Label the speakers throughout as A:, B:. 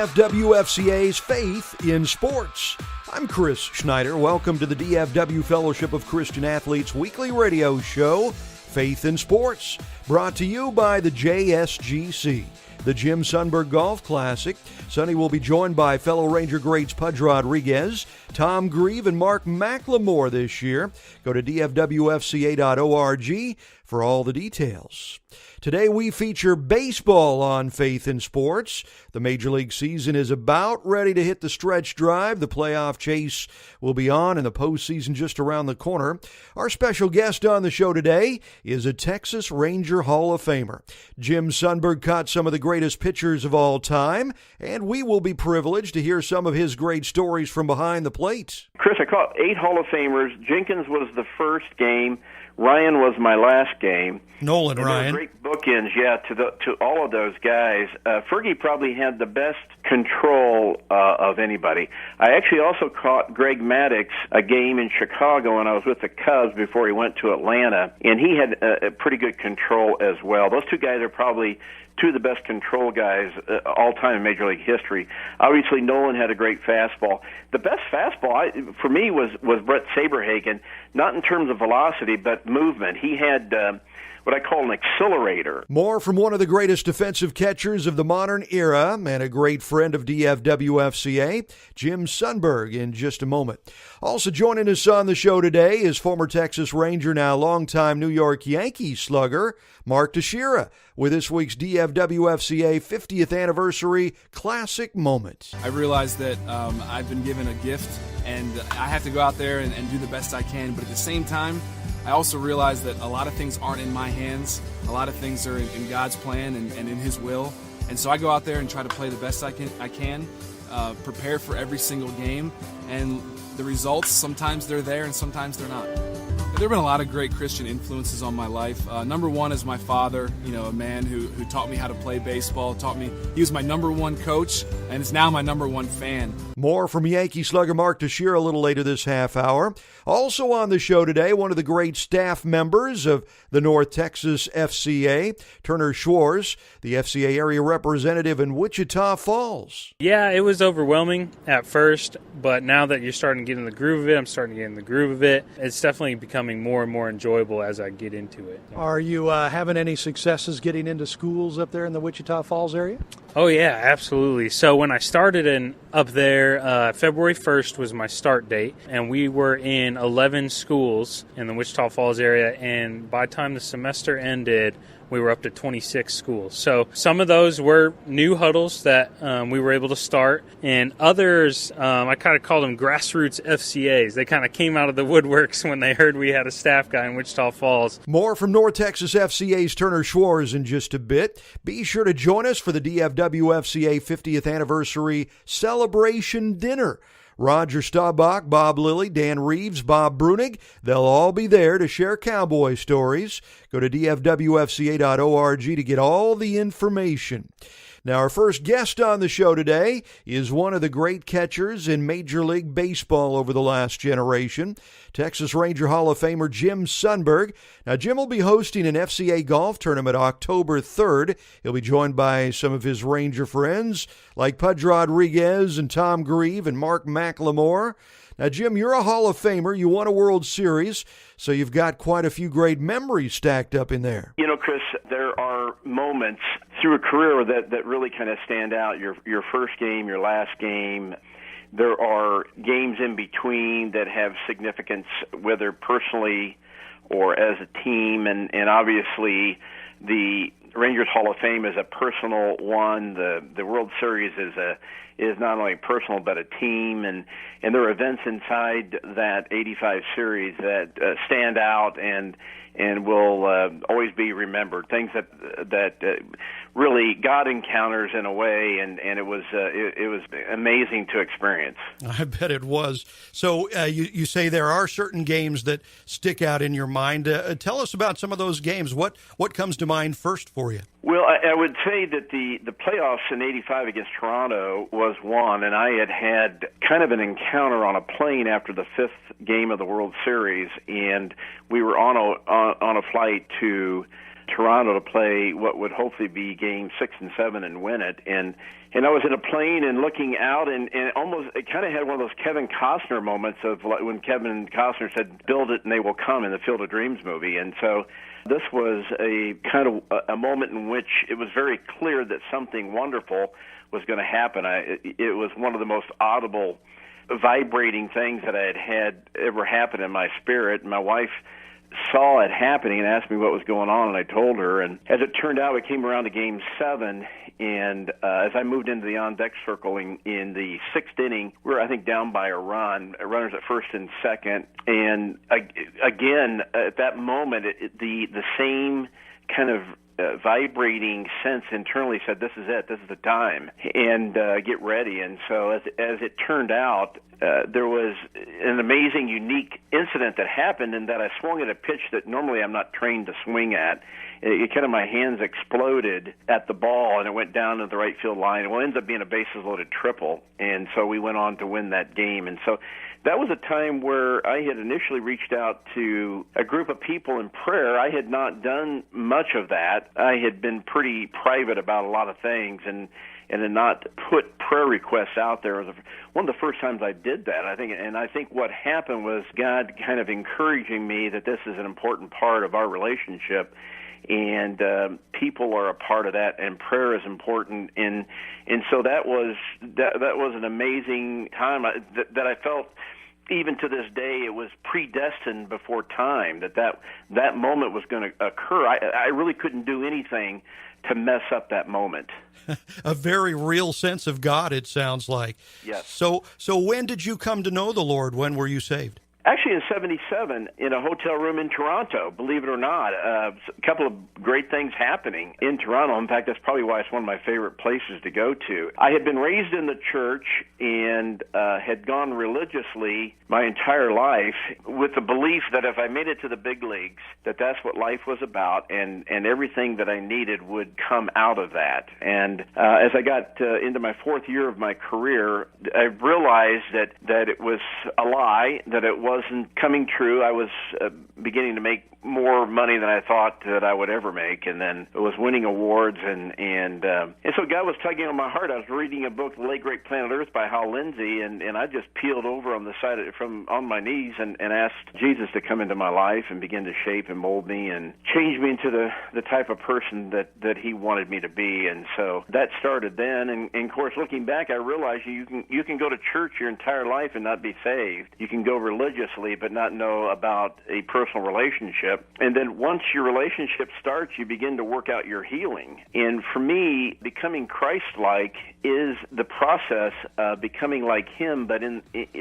A: DFW FCA's Faith in Sports. I'm Chris Schneider. Welcome to the DFW Fellowship of Christian Athletes weekly radio show, Faith in Sports, brought to you by the JSGC, the Jim Sundberg Golf Classic. Sonny will be joined by fellow Ranger greats Pudge Rodriguez, Tom Grieve, and Mark McLemore this year. Go to dfwfca.org for all the details. Today we feature baseball on Faith in Sports. The Major League season is about ready to hit the stretch drive. The playoff chase will be on and the postseason just around the corner. Our special guest on the show today is a Texas Ranger Hall of Famer. Jim Sundberg caught some of the greatest pitchers of all time, and we will be privileged to hear some of his great stories from behind the plate.
B: Chris, I caught 8 Hall of Famers. Jenkins was the first game. Ryan was my last game.
A: Nolan Ryan.
B: Great bookends, to all of those guys. Fergie probably had the best control of anybody. I actually also caught Greg Maddux a game in Chicago when I was with the Cubs before he went to Atlanta, and he had a pretty good control as well. Those two guys are probably two of the best control guys all time in Major League history. Obviously, Nolan had a great fastball. The best fastball for me was Brett Saberhagen, not in terms of velocity, but movement. He had what I call an accelerator.
A: More from one of the greatest defensive catchers of the modern era and a great friend of DFW FCA, Jim Sundberg, in just a moment. Also joining us on the show today is former Texas Ranger, now longtime New York Yankees slugger, Mark Teixeira, with this week's DFW FCA 50th Anniversary Classic Moment.
C: I realized that I've been given a gift, and I have to go out there and do the best I can, but at the same time, I also realize that a lot of things aren't in my hands. A lot of things are in God's plan and in His will. And so I go out there and try to play the best I can, prepare for every single game. And the results, sometimes they're there and sometimes they're not. There have been a lot of great Christian influences on my life. Number one is my father, a man who taught me how to play baseball, he was my number one coach, and is now my number one fan.
A: More from Yankee slugger Mark Teixeira a little later this half hour. Also on the show today, one of the great staff members of the North Texas FCA, Turner Schwartz, the FCA area representative in Wichita Falls.
D: Yeah, it was overwhelming at first, but now that you're starting to get in the groove of it, I'm starting to get in the groove of it. It's definitely becoming more and more enjoyable as I get into it.
E: Are you having any successes getting into schools up there in the Wichita Falls area?
D: Oh, yeah, absolutely. So when I started up there, February 1st was my start date, and we were in 11 schools in the Wichita Falls area, and by the time the semester ended, we were up to 26 schools. So some of those were new huddles that we were able to start, and others, I kind of called them grassroots FCAs. They kind of came out of the woodworks when they heard we had a staff guy in Wichita Falls.
A: More from North Texas FCA's Turner Schwartz in just a bit. Be sure to join us for the DFW FCA 50th Anniversary Celebration Dinner. Roger Staubach, Bob Lilly, Dan Reeves, Bob Brunig, they'll all be there to share cowboy stories. Go to dfwfca.org to get all the information. Now, our first guest on the show today is one of the great catchers in Major League Baseball over the last generation, Texas Ranger Hall of Famer Jim Sundberg. Now, Jim will be hosting an FCA golf tournament October 3rd. He'll be joined by some of his Ranger friends like Pudge Rodriguez and Tom Grieve and Mark McLemore. Now, Jim, you're a Hall of Famer. You won a World Series, so you've got quite a few great memories stacked up in there.
B: Chris, there are moments through a career that really kind of stand out. Your first game, your last game. There are games in between that have significance, whether personally or as a team, and obviously the Rangers Hall of Fame is a personal one. The World Series is not only personal but a team, and there are events inside that 85 series that stand out and will always be remembered. Things that really God encounters in a way, and it was amazing to experience.
A: I bet it was. So you say there are certain games that stick out in your mind. Tell us about some of those games. What comes to mind first for you?
B: Well, I would say that the playoffs in '85 against Toronto was one, and I had kind of an encounter on a plane after the 5th game of the World Series, and we were on a flight to Toronto to play what would hopefully be game 6 and 7 and win it. And I was in a plane and looking out, and it kind of had one of those Kevin Costner moments of like when Kevin Costner said, "Build it and they will come" in the Field of Dreams movie. And so this was a kind of a moment in which it was very clear that something wonderful was going to happen. It was one of the most audible, vibrating things that I had ever happen in my spirit. My wife saw it happening and asked me what was going on, and I told her. And as it turned out, it came around to Game 7, and as I moved into the on-deck circle in the 6th inning, we were, I think, down by a run, runners at first and second. And again, at that moment, the same kind of vibrating sense internally said, "This is it. This is the time, and get ready." And so, as it turned out, there was an amazing, unique incident that happened in that I swung at a pitch that normally I'm not trained to swing at. My hands exploded at the ball, and it went down to the right field line. Well, it ends up being a bases-loaded triple, and so we went on to win that game. And so that was a time where I had initially reached out to a group of people in prayer. I had not done much of that. I had been pretty private about a lot of things and had not put prayer requests out there. It was one of the first times I did that. I think what happened was God kind of encouraging me that this is an important part of our relationship, and people are a part of that, and prayer is important. And so that was an amazing time that I felt. Even to this day, it was predestined before time that moment was going to occur. I really couldn't do anything to mess up that moment.
A: A very real sense of God, it sounds like.
B: Yes.
A: So when did you come to know the Lord? When were you saved?
B: Actually, in 1977, in a hotel room in Toronto, believe it or not, a couple of great things happening in Toronto. In fact, that's probably why it's one of my favorite places to go to. I had been raised in the church and had gone religiously my entire life with the belief that if I made it to the big leagues, that's what life was about, and everything that I needed would come out of that. And as I got into my 4th year of my career, I realized that it was a lie, that it wasn't coming true. I was beginning to make more money than I thought that I would ever make, and then I was winning awards, and so God was tugging on my heart. I was reading a book, The Late Great Planet Earth by Hal Lindsey, and I just peeled over on the side on my knees and asked Jesus to come into my life and begin to shape and mold me and change me into the type of person that He wanted me to be. And so that started then, and of course, looking back, I realized you can go to church your entire life and not be saved. You can go religiously but not know about a personal relationship. And then once your relationship starts, you begin to work out your healing. And for me, becoming Christ-like is the process of becoming like Him, but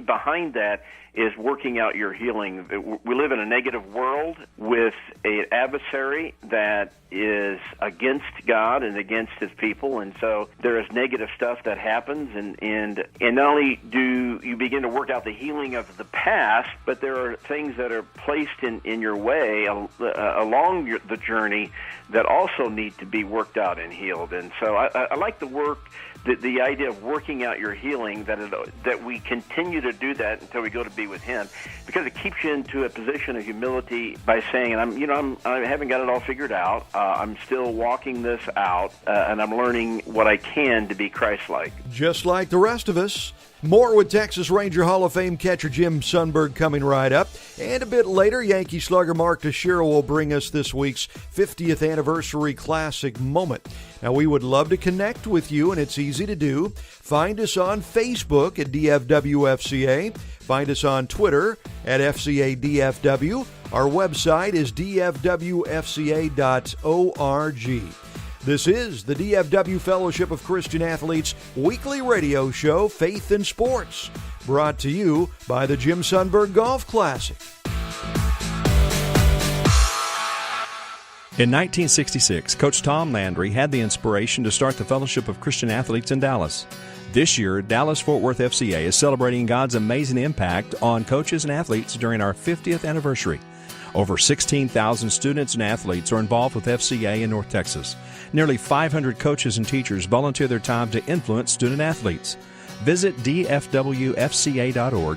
B: behind that is working out your healing. We live in a negative world with an adversary that is against God and against His people, and so there is negative stuff that happens, and not only do you begin to work out the healing of the past, but there are things that are placed in your way along the journey that also need to be worked out and healed. And so I like the work, the idea of working out your healing, that we continue to do that until we go to be with Him, because it keeps you into a position of humility by saying, I haven't got it all figured out. I'm still walking this out, and I'm learning what I can to be Christ-like. Just like the rest of us. More with Texas Ranger Hall of Fame catcher Jim Sundberg coming right up. And a bit later, Yankee slugger Mark Teixeira will bring us this week's 50th anniversary classic moment. Now, we would love to connect with you, and it's easy to do. Find us on Facebook at DFWFCA. Find us on Twitter at FCADFW. Our website is dfwfca.org. This is the DFW Fellowship of Christian Athletes weekly radio show, Faith in Sports, brought to you by the Jim Sundberg Golf Classic.
F: In 1966, Coach Tom Landry had the inspiration to start the Fellowship of Christian Athletes in Dallas. This year, Dallas-Fort Worth FCA is celebrating God's amazing impact on coaches and athletes during our 50th anniversary. Over 16,000 students and athletes are involved with FCA in North Texas. Nearly 500 coaches and teachers volunteer their time to influence student athletes. Visit dfwfca.org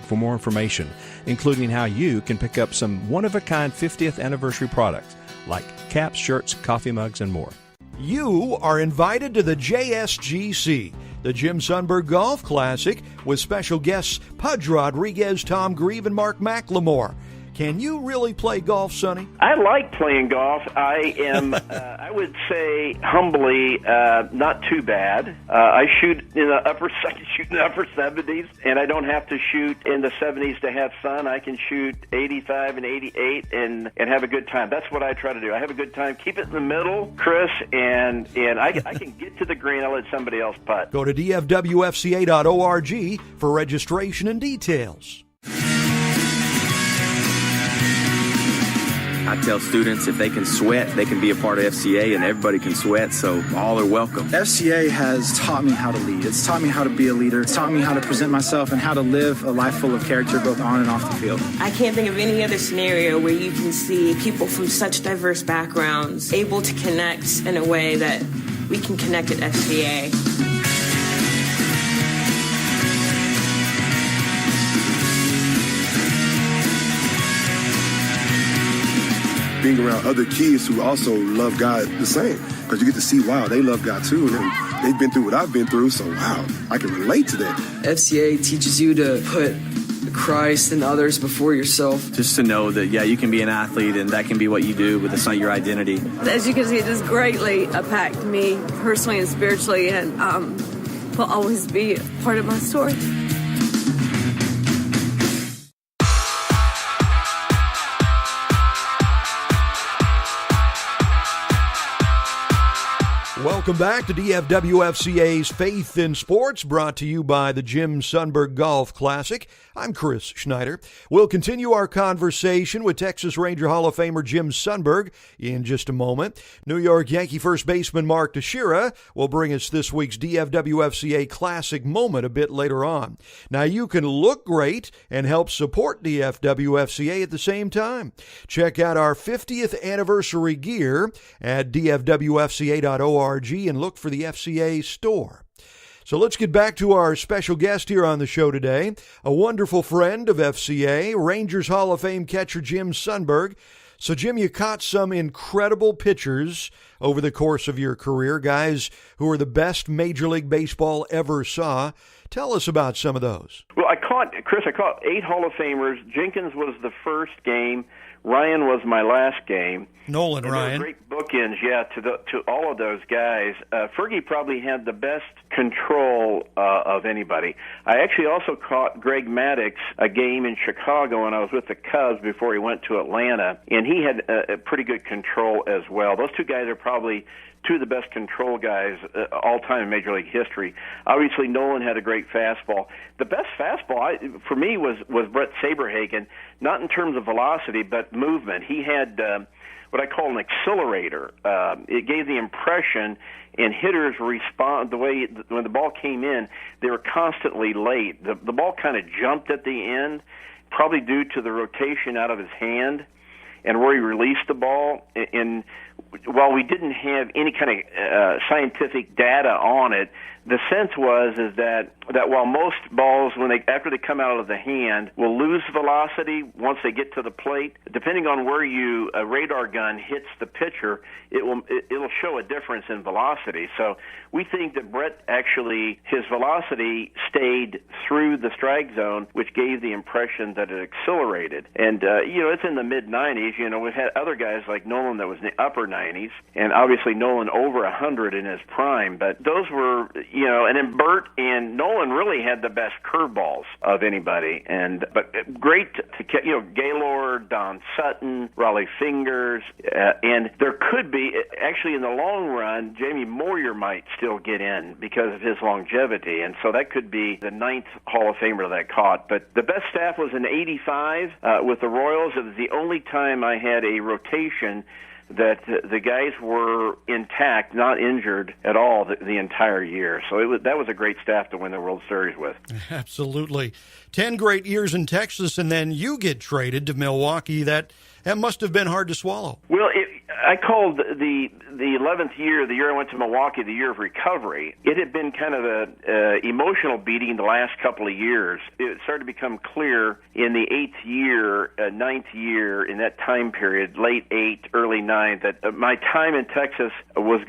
F: for more information, including how you can pick up some one-of-a-kind 50th anniversary products. like caps, shirts, coffee mugs, and more.
A: You are invited to the JSGC, the Jim Sundberg Golf Classic, with special guests Pudge Rodriguez, Tom Grieve, and Mark McLemore. Can you really play golf, Sonny?
B: I like playing golf. I am, I would say, humbly, not too bad. I shoot in the upper 70s, and I don't have to shoot in the 70s to have fun. I can shoot 85 and 88 and have a good time. That's what I try to do. I have a good time. Keep it in the middle, Chris, and I can get to the green. I'll let somebody else putt.
A: Go to dfwfca.org for registration and details.
G: I tell students if they can sweat, they can be a part of FCA, and everybody can sweat, so all are welcome.
H: FCA has taught me how to lead. It's taught me how to be a leader. It's taught me how to present myself and how to live a life full of character, both on and off the field.
I: I can't think of any other scenario where you can see people from such diverse backgrounds able to connect in a way that we can connect at FCA.
J: Being around other kids who also love God the same, because you get to see, wow, they love God too, and they've been through what I've been through, so wow, I can relate to that.
K: FCA teaches you to put Christ and others before yourself.
G: Just to know that, yeah, you can be an athlete and that can be what you do, but that's not your identity.
L: As you can see, it has greatly impacted me personally and spiritually, and will always be part of my story.
A: Welcome back to DFW-FCA's Faith in Sports, brought to you by the Jim Sundberg Golf Classic. I'm Chris Schneider. We'll continue our conversation with Texas Ranger Hall of Famer Jim Sundberg in just a moment. New York Yankee first baseman Mark Teixeira will bring us this week's DFW-FCA Classic moment a bit later on. Now, you can look great and help support DFW-FCA at the same time. Check out our 50th anniversary gear at dfwfca.org and look for the FCA store. So let's get back to our special guest here on the show today, a wonderful friend of FCA, Rangers Hall of Fame catcher Jim Sundberg. So, Jim, you caught some incredible pitchers over the course of your career, guys who are the best Major League Baseball ever saw. Tell us about some of those.
B: Well, I caught 8 Hall of Famers. Jenkins was the first game. Ryan was my last game.
A: Nolan
B: and
A: Ryan.
B: Great bookends, yeah, to all of those guys. Fergie probably had the best control of anybody. I actually also caught Greg Maddux a game in Chicago when I was with the Cubs before he went to Atlanta, and he had a pretty good control as well. Those two guys are probably two of the best control guys all time in Major League history. Obviously, Nolan had a great fastball. The best fastball for me was Brett Saberhagen, not in terms of velocity, but movement. He had what I call an accelerator. It gave the impression, and hitters respond the way when the ball came in, they were constantly late. The ball kind of jumped at the end, probably due to the rotation out of his hand and where he released the ball. And while we didn't have any kind of scientific data on it, the sense is that while most balls, after they come out of the hand, will lose velocity once they get to the plate, depending on where a radar gun hits the pitcher, it'll show a difference in velocity. So we think that Brett actually, his velocity stayed through the strike zone, which gave the impression that it accelerated. And it's in the mid 90s. We've had other guys like Nolan that was in the upper 90s, and obviously Nolan over 100 in his prime. But those were, and then Bert and Nolan really had the best curveballs of anybody. But great to Gaylord, Don Sutton, Raleigh Fingers, and there could be, actually in the long run, Jamie Moyer might still get in because of his longevity, and so that could be the 9th Hall of Famer that I caught. But the best staff was in '85 with the Royals. It was the only time I had a rotation that the guys were intact, not injured at all the entire year. So that was a great staff to win the World Series with.
A: Absolutely. 10 great years in Texas, and then you get traded to Milwaukee. That must have been hard to swallow.
B: Well, I called the 11th year, the year I went to Milwaukee, the year of recovery. It had been kind of a emotional beating the last couple of years. It started to become clear in the 8th year, 9th year, in that time period, late 8th, early 9th, that my time in Texas was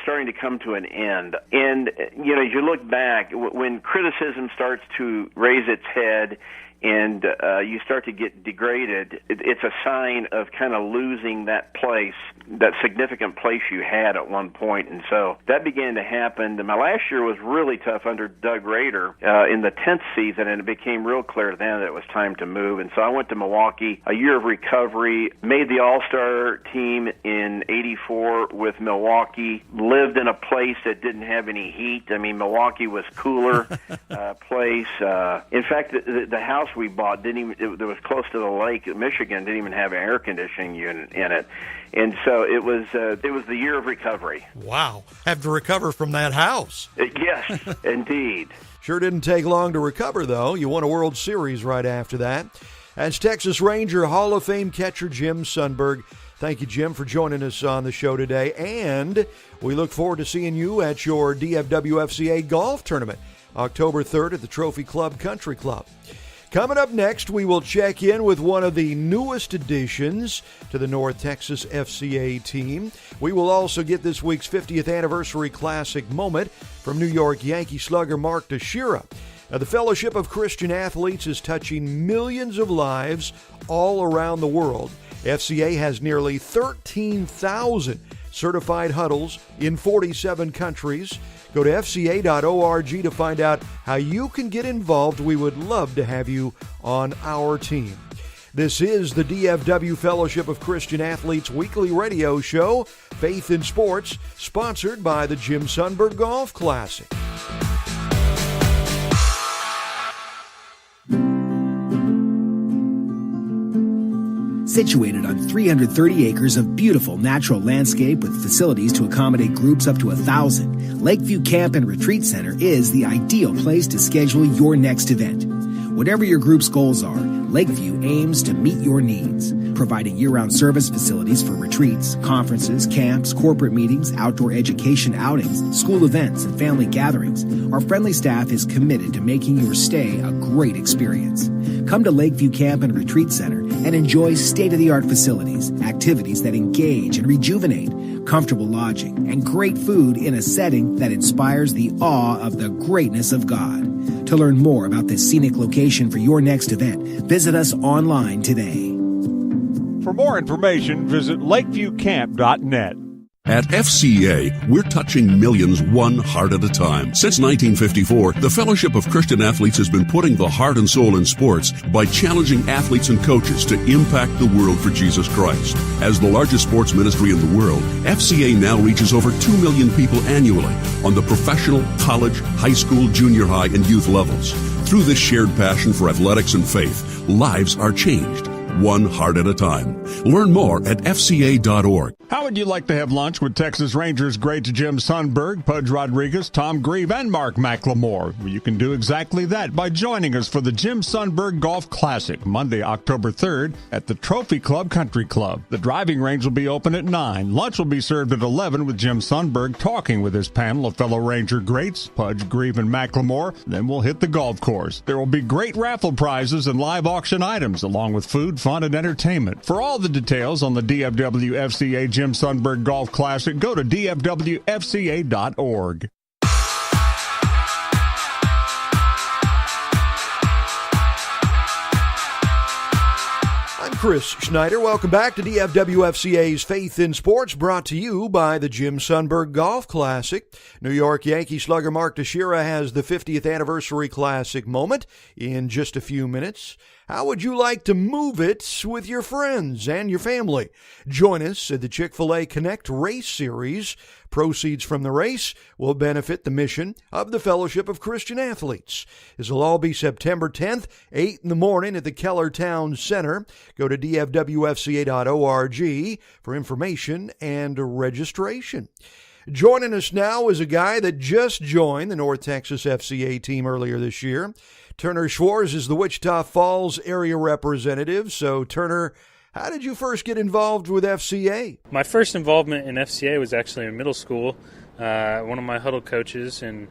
B: starting to come to an end. And, you know, as you look back, when criticism starts to raise its head and you start to get degraded, it's a sign of kind of losing that place, that significant place you had at one point. And so that began to happen. And my last year was really tough under Doug Rader in the 10th season, and it became real clear then that it was time to move. And so I went to Milwaukee, a year of recovery, made the All-Star team in '84 with Milwaukee, lived in a place that didn't have any heat. I mean, Milwaukee was cooler place. In fact, the house we bought didn't even, it was close to the lake. Michigan didn't even have an air conditioning unit in it. And so it was the year of recovery.
A: Wow. Have to recover from that house.
B: Yes, indeed.
A: Sure didn't take long to recover, though. You won a World Series right after that. That's Texas Ranger Hall of Fame catcher Jim Sundberg. Thank you, Jim, for joining us on the show today. And we look forward to seeing you at your DFW FCA golf tournament, October 3rd at the Trophy Club Country Club. Coming up next, we will check in with one of the newest additions to the North Texas FCA team. We will also get this week's 50th Anniversary Classic moment from New York Yankee slugger Mark Teixeira. Now, the Fellowship of Christian Athletes is touching millions of lives all around the world. FCA has nearly 13,000 certified huddles in 47 countries. Go to FCA.org to find out how you can get involved. We would love to have you on our team. This is the DFW Fellowship of Christian Athletes weekly radio show, Faith in Sports, sponsored by the Jim Sundberg Golf Classic.
M: Situated on 330 acres of beautiful natural landscape with facilities to accommodate groups up to 1,000, Lakeview Camp and Retreat Center is the ideal place to schedule your next event. Whatever your group's goals are, Lakeview aims to meet your needs, providing year-round service facilities for retreats, conferences, camps, corporate meetings, outdoor education outings, school events, and family gatherings. Our friendly staff is committed to making your stay a great experience. Come to Lakeview Camp and Retreat Center and enjoy state-of-the-art facilities, activities that engage and rejuvenate, comfortable lodging, and great food in a setting that inspires the awe of the greatness of God. To learn more about this scenic location for your next event, visit us online today.
N: For more information, visit lakeviewcamp.net.
O: At FCA, we're touching millions one heart at a time. Since 1954, the Fellowship of Christian Athletes has been putting the heart and soul in sports by challenging athletes and coaches to impact the world for Jesus Christ. As the largest sports ministry in the world, FCA now reaches over 2 million people annually on the professional, college, high school, junior high, and youth levels. Through this shared passion for athletics and faith, lives are changed, one heart at a time. Learn more at FCA.org.
N: How would you like to have lunch with Texas Rangers greats Jim Sundberg, Pudge Rodriguez, Tom Grieve, and Mark McLemore? Well, you can do exactly that by joining us for the Jim Sundberg Golf Classic, Monday, October 3rd at the Trophy Club Country Club. The driving range will be open at 9. Lunch will be served at 11 with Jim Sundberg talking with his panel of fellow Ranger greats, Pudge, Grieve, and McLemore. Then we'll hit the golf course. There will be great raffle prizes and live auction items, along with food, fun, and entertainment. For all the details on the DFW FCA Jim Sundberg Golf Classic, go to dfwfca.org.
A: I'm Chris Schneider. Welcome back to DFW FCA's Faith in Sports, brought to you by the Jim Sundberg Golf Classic. New York Yankee slugger Mark Teixeira has the 50th Anniversary Classic moment in just a few minutes. How would you like to move it with your friends and your family? Join us at the Chick-fil-A Connect Race Series. Proceeds from the race will benefit the mission of the Fellowship of Christian Athletes. This will all be September 10th, 8 in the morning at the Keller Town Center. Go to dfwfca.org for information and registration. Joining us now is a guy that just joined the North Texas FCA team earlier this year. Turner Schwartz is the Wichita Falls area representative. So, Turner, How did you first get involved with FCA?
D: My first involvement in FCA was actually in middle school. One of my huddle coaches in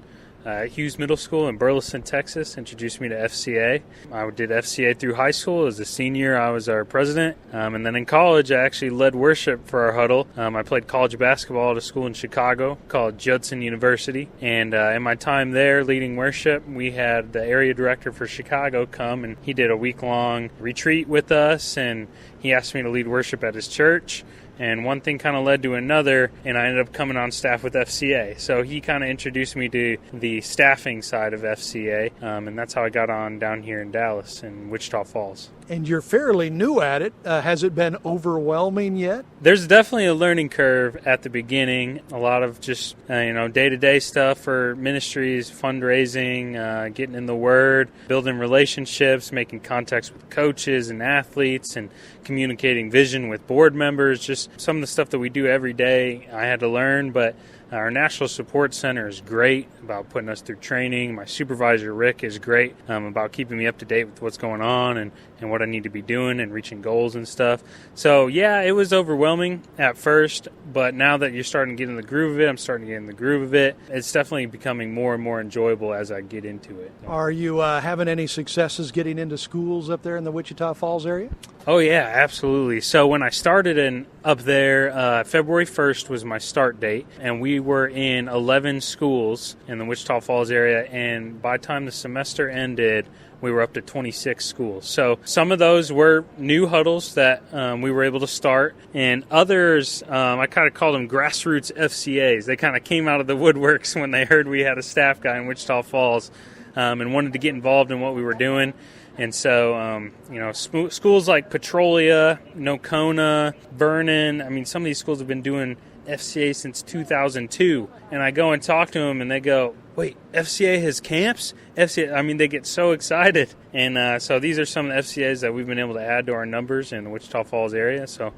D: Hughes Middle School in Burleson, Texas, introduced me to FCA. I did FCA through high school. As a senior, I was our president. And then in college, I actually led worship for our huddle. I played college basketball at a school in Chicago called Judson University. And in my time there leading worship, we had the area director for Chicago come, and he did a week-long retreat with us, and he asked me to lead worship at his church. And one thing kind of led to another, and I ended up coming on staff with FCA. So he kind of introduced me to the staffing side of FCA, and that's how I got on down here in Dallas and Wichita Falls.
E: And you're fairly new at it. Has it been overwhelming yet?
D: There's definitely a learning curve at the beginning. A lot of just day-to-day stuff for ministries, fundraising, getting in the Word, building relationships, making contacts with coaches and athletes, and communicating vision with board members. Just some of the stuff that we do every day I had to learn, but our National Support Center is great about putting us through training. My supervisor, Rick, is great about keeping me up to date with what's going on and what I need to be doing and reaching goals and stuff. So, yeah, it was overwhelming at first, but now that you're starting to get in the groove of it, I'm starting to get in the groove of it. It's definitely becoming more and more enjoyable as I get into it.
E: Are you having any successes getting into schools up there in the Wichita Falls area?
D: Oh, yeah, absolutely. So when I started up there, February 1st was my start date, and we were in 11 schools in the Wichita Falls area, and by the time the semester ended, we were up to 26 schools. So some of those were new huddles that we were able to start, and others, I kind of called them grassroots FCAs. They kind of came out of the woodworks when they heard we had a staff guy in Wichita Falls and wanted to get involved in what we were doing. And so, schools like Petrolia, Nocona, Vernon, some of these schools have been doing FCA since 2002. And I go and talk to them, and they go, wait, FCA has camps? FCA, they get so excited. And so these are some of the FCAs that we've been able to add to our numbers in the Wichita Falls area. So,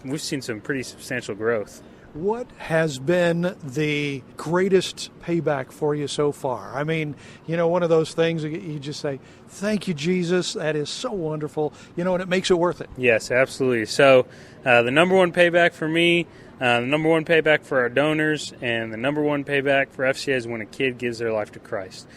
D: we've seen some pretty substantial growth.
E: What has been the greatest payback for you so far? One of those things you just say, thank you, Jesus. That is so wonderful. And it makes it worth it.
D: Yes, absolutely. So the number one payback for me, the number one payback for our donors, and the number one payback for FCA is when a kid gives their life to Christ.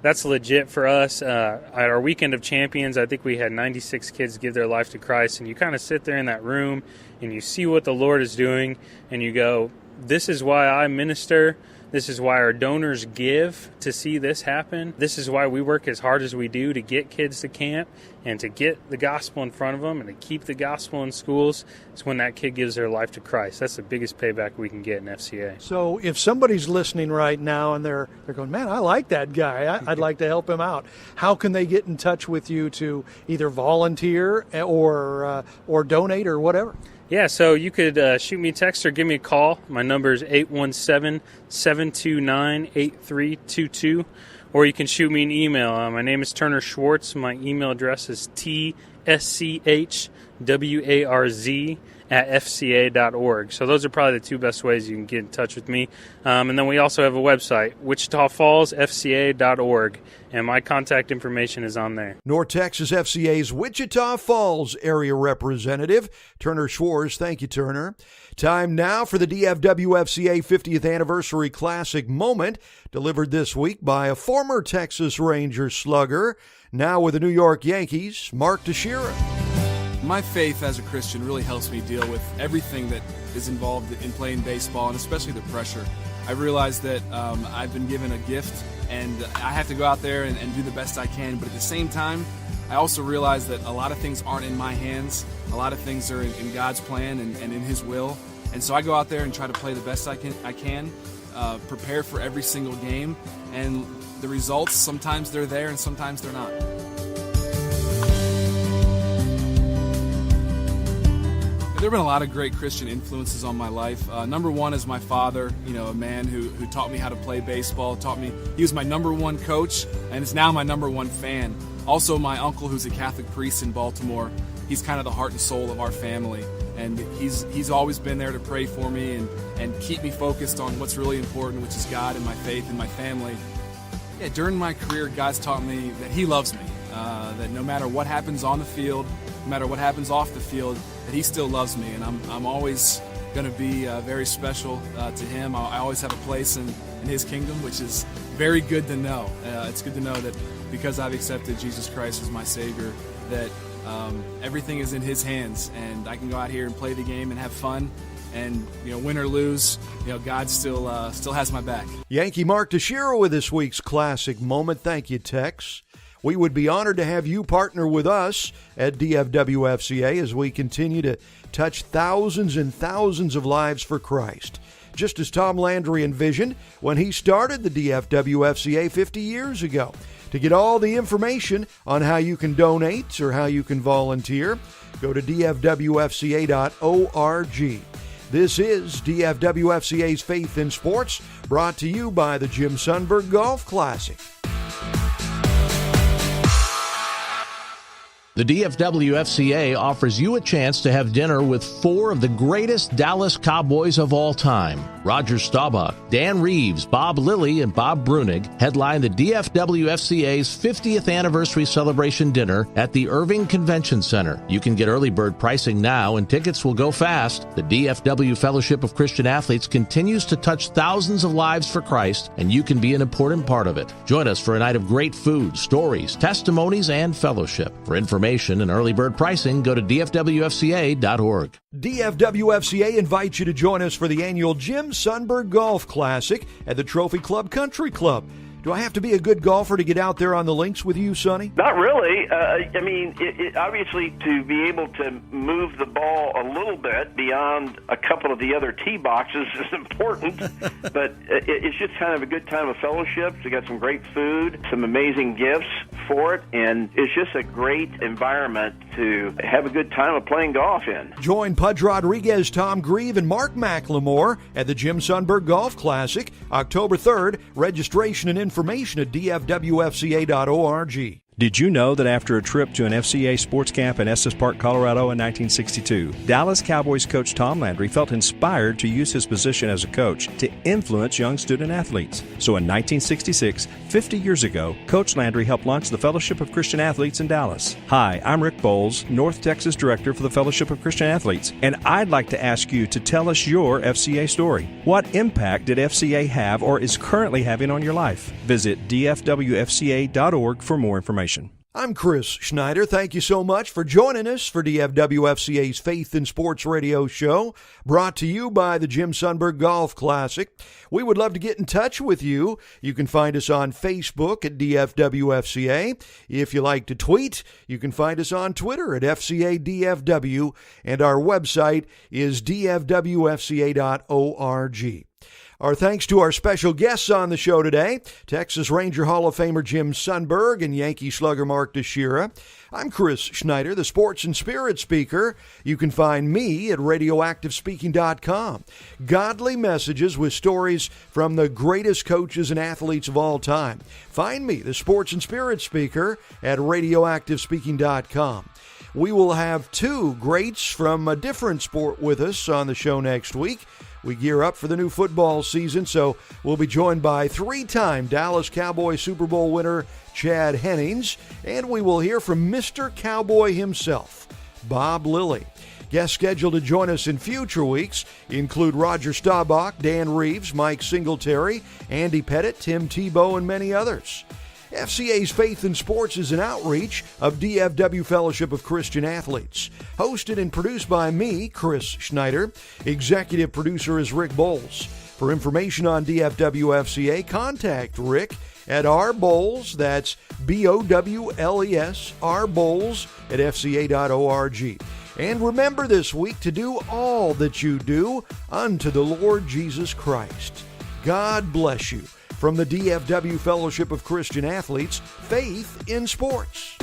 D: That's legit for us. At our Weekend of Champions, I think we had 96 kids give their life to Christ, and you kind of sit there in that room and you see what the Lord is doing, and you go, this is why I minister. This is why our donors give to see this happen. This is why we work as hard as we do to get kids to camp and to get the gospel in front of them and to keep the gospel in schools. It's when that kid gives their life to Christ. That's the biggest payback we can get in FCA.
E: So if somebody's listening right now and they're going, man, I like that guy. I'd like to help him out. How can they get in touch with you to either volunteer or donate or whatever?
D: Yeah, so you could shoot me a text or give me a call. My number is 817-729-8322. Or you can shoot me an email. My name is Turner Schwartz. My email address is tschwarz@fca.org. So those are probably the two best ways you can get in touch with me. And then we also have a website, wichitafallsfca.org. And my contact information is on there.
A: North Texas FCA's Wichita Falls area representative, Turner Schwartz. Thank you, Turner. Time now for the DFW FCA 50th Anniversary Classic Moment, delivered this week by a former Texas Rangers slugger, now with the New York Yankees, Mark Teixeira.
C: My faith as a Christian really helps me deal with everything that is involved in playing baseball, and especially the pressure. I realize that I've been given a gift, and I have to go out there and do the best I can. But at the same time, I also realize that a lot of things aren't in my hands. A lot of things are in God's plan and in His will. And so I go out there and try to play the best I can, prepare for every single game. And the results, sometimes they're there and sometimes they're not. There have been a lot of great Christian influences on my life. Number one is my father, a man who taught me how to play baseball, he was my number one coach, and is now my number one fan. Also, my uncle, who's a Catholic priest in Baltimore, he's kind of the heart and soul of our family, and he's always been there to pray for me and keep me focused on what's really important, which is God and my faith and my family. Yeah, during my career, God's taught me that He loves me. that no matter what happens on the field, no matter what happens off the field, that he still loves me, and I'm always going to be very special to him. I always have a place in his kingdom, which is very good to know. It's good to know that because I've accepted Jesus Christ as my Savior, that everything is in his hands, and I can go out here and play the game and have fun. And, win or lose, God still has my back.
A: Yankee Mark Teixeira with this week's Classic Moment. Thank you, Tex. We would be honored to have you partner with us at DFW FCA as we continue to touch thousands and thousands of lives for Christ, just as Tom Landry envisioned when he started the DFW FCA 50 years ago. To get all the information on how you can donate or how you can volunteer, go to dfwfca.org. This is DFW FCA's Faith in Sports, brought to you by the Jim Sundberg Golf Classic.
P: The DFW FCA offers you a chance to have dinner with 4 of the greatest Dallas Cowboys of all time. Roger Staubach, Dan Reeves, Bob Lilly, and Bob Brunig headline the DFW FCA's 50th anniversary celebration dinner at the Irving Convention Center. You can get early bird pricing now, and tickets will go fast. The DFW Fellowship of Christian Athletes continues to touch thousands of lives for Christ, and you can be an important part of it. Join us for a night of great food, stories, testimonies, and fellowship. For information and early bird pricing, go to dfwfca.org.
A: DFW FCA invites you to join us for the annual Jim Sundberg Golf Classic at the Trophy Club Country Club. Do I have to be a good golfer to get out there on the links with you, Sonny?
B: Not really. Obviously, to be able to move the ball a little bit beyond a couple of the other tee boxes is important. But it's just kind of a good time of fellowship. We got some great food, some amazing gifts for it, and it's just a great environment to have a good time of playing golf in.
A: Join Pudge Rodriguez, Tom Grieve, and Mark McLemore at the Jim Sundberg Golf Classic, October 3rd. Registration and information at dfwfca.org.
F: Did you know that after a trip to an FCA sports camp in Estes Park, Colorado in 1962, Dallas Cowboys coach Tom Landry felt inspired to use his position as a coach to influence young student athletes. So in 1966, 50 years ago, Coach Landry helped launch the Fellowship of Christian Athletes in Dallas. Hi, I'm Rick Bowles, North Texas Director for the Fellowship of Christian Athletes, and I'd like to ask you to tell us your FCA story. What impact did FCA have or is currently having on your life? Visit dfwfca.org for more information.
A: I'm Chris Schneider. Thank you so much for joining us for DFWFCA's Faith in Sports radio show, brought to you by the Jim Sundberg Golf Classic. We would love to get in touch with you. You can find us on Facebook at DFWFCA. If you like to tweet, you can find us on Twitter at FCADFW, and our website is dfwfca.org. Our thanks to our special guests on the show today, Texas Ranger Hall of Famer Jim Sundberg and Yankee slugger Mark Teixeira. I'm Chris Schneider, the Sports and Spirit Speaker. You can find me at radioactivespeaking.com. Godly messages with stories from the greatest coaches and athletes of all time. Find me, the Sports and Spirit Speaker, at radioactivespeaking.com. We will have 2 greats from a different sport with us on the show next week. We gear up for the new football season, so we'll be joined by 3-time Dallas Cowboy Super Bowl winner Chad Hennings, and we will hear from Mr. Cowboy himself, Bob Lilly. Guests scheduled to join us in future weeks include Roger Staubach, Dan Reeves, Mike Singletary, Andy Pettit, Tim Tebow, and many others. FCA's Faith in Sports is an outreach of DFW Fellowship of Christian Athletes. Hosted and produced by me, Chris Schneider. Executive producer is Rick Bowles. For information on DFW FCA, contact Rick at rbowles, that's B-O-W-L-E-S, rbowles at fca.org. And remember this week to do all that you do unto the Lord Jesus Christ. God bless you. From the DFW Fellowship of Christian Athletes, Faith in Sports.